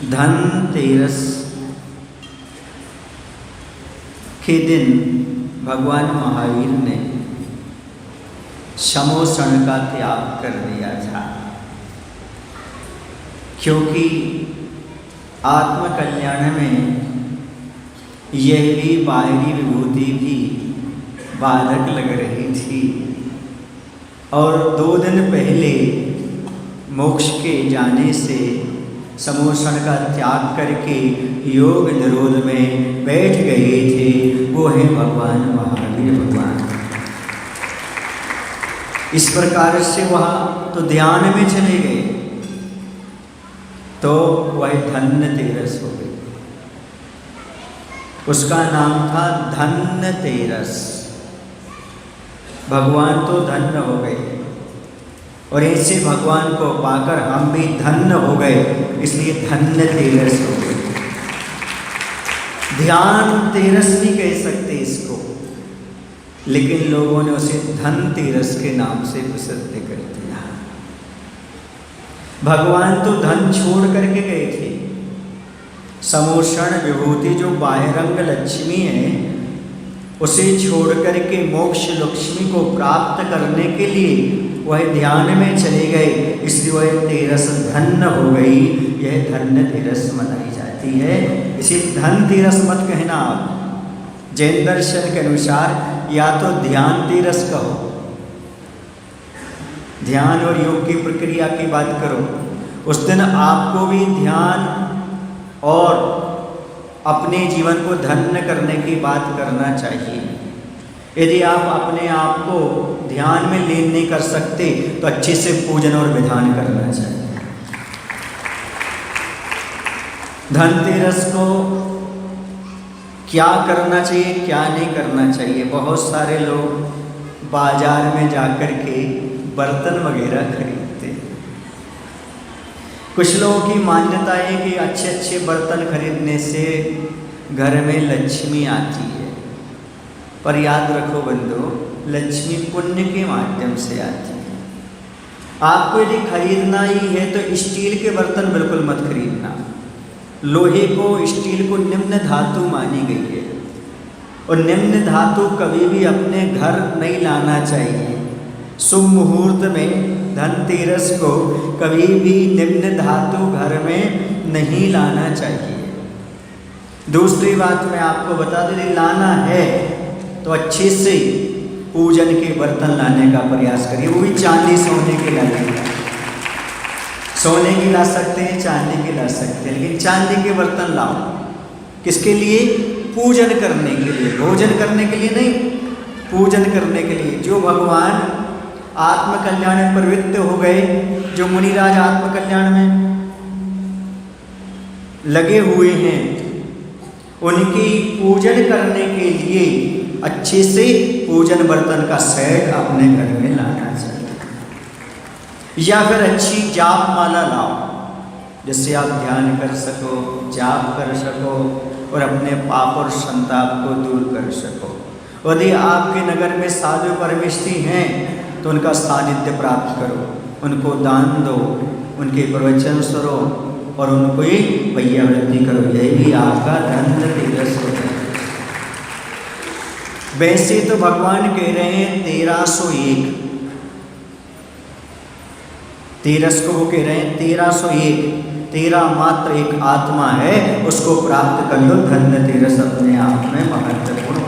धनतेरस के दिन भगवान महावीर ने समोषण का त्याग कर दिया था, क्योंकि आत्मकल्याण में यह भी बाहरी विभूति भी बाधक लग रही थी। और 2 दिन पहले मोक्ष के जाने से समोषण का त्याग करके योग निरोध में बैठ गए थे, वो है भगवान महावीर भगवान। इस प्रकार से वह तो ध्यान में चले गए, तो वह धनतेरस हो गई। उसका नाम था धनतेरस। भगवान तो धन्य हो गए और ऐसे भगवान को पाकर हम भी धन्य हो गए, इसलिए धनतेरस हो गए। ध्यानतेरस भी कह सकते इसको, लेकिन लोगों ने उसे धनतेरस के नाम से प्रसिद्ध कर दिया। भगवान तो धन छोड़ करके गए थे। समोषण विभूति जो बाह्यरंग लक्ष्मी है, उसे छोड़ करके मोक्ष लक्ष्मी को प्राप्त करने के लिए वह ध्यान में चले गए, इसलिए वह तेरस धन्य हो गई। यह धनतेरस मनाई जाती है। इसे धनतेरस मत कहना आप। जैन दर्शन के अनुसार या तो ध्यानतेरस कहो, ध्यान और योग की प्रक्रिया की बात करो। उस दिन आपको भी ध्यान और अपने जीवन को धन्य करने की बात करना चाहिए। यदि आप अपने आप को ध्यान में लीन नहीं कर सकते तो अच्छे से पूजन और विधान करना चाहिए। धनतेरस को क्या करना चाहिए, क्या नहीं करना चाहिए। बहुत सारे लोग बाजार में जाकर के बर्तन वगैरह खरीदते हैं। कुछ लोगों की मान्यता है कि अच्छे अच्छे बर्तन खरीदने से घर में लक्ष्मी आती है, पर याद रखो बंधु, लक्ष्मी पुण्य के माध्यम से आती है। आपको यदि खरीदना ही है तो स्टील के बर्तन बिल्कुल मत खरीदना। लोहे को, स्टील को निम्न धातु मानी गई है और निम्न धातु कभी भी अपने घर नहीं लाना चाहिए। शुभ मुहूर्त में धनतेरस को कभी भी निम्न धातु घर में नहीं लाना चाहिए। दूसरी बात मैं आपको बता दूं, यदि लाना है तो अच्छे से पूजन के बर्तन लाने का प्रयास करिए। वो भी चांदी सोने के लाइए। सोने की ला सकते हैं, चांदी के ला सकते हैं, लेकिन चांदी के बर्तन लाओ। किसके लिए? पूजन करने के लिए, भोजन करने के लिए नहीं, पूजन करने के लिए। जो भगवान आत्मकल्याण में प्रवृत्त हो गए, जो मुनिराज आत्मकल्याण में लगे हुए हैं, उनकी पूजन करने के लिए अच्छे से पूजन बर्तन का सेट अपने घर में लाना चाहिए। या फिर अच्छी जाप माला लाओ, जिससे आप ध्यान कर सको, जाप कर सको और अपने पाप और संताप को दूर कर सको। यदि आपके नगर में साधु परमेष्ठी हैं तो उनका सानिध्य प्राप्त करो, उनको दान दो, उनके प्रवचन सुनो और उनको ही भैयावृत्ति करो। यही भी आपका धनतेरस होता है। वैसे तो भगवान कह रहे हैं 1301, तेरस को वो कह रहे हैं 1301, 13 मात्र एक आत्मा है, उसको प्राप्त कर लो। धनतेरस अपने आप में महत्वपूर्ण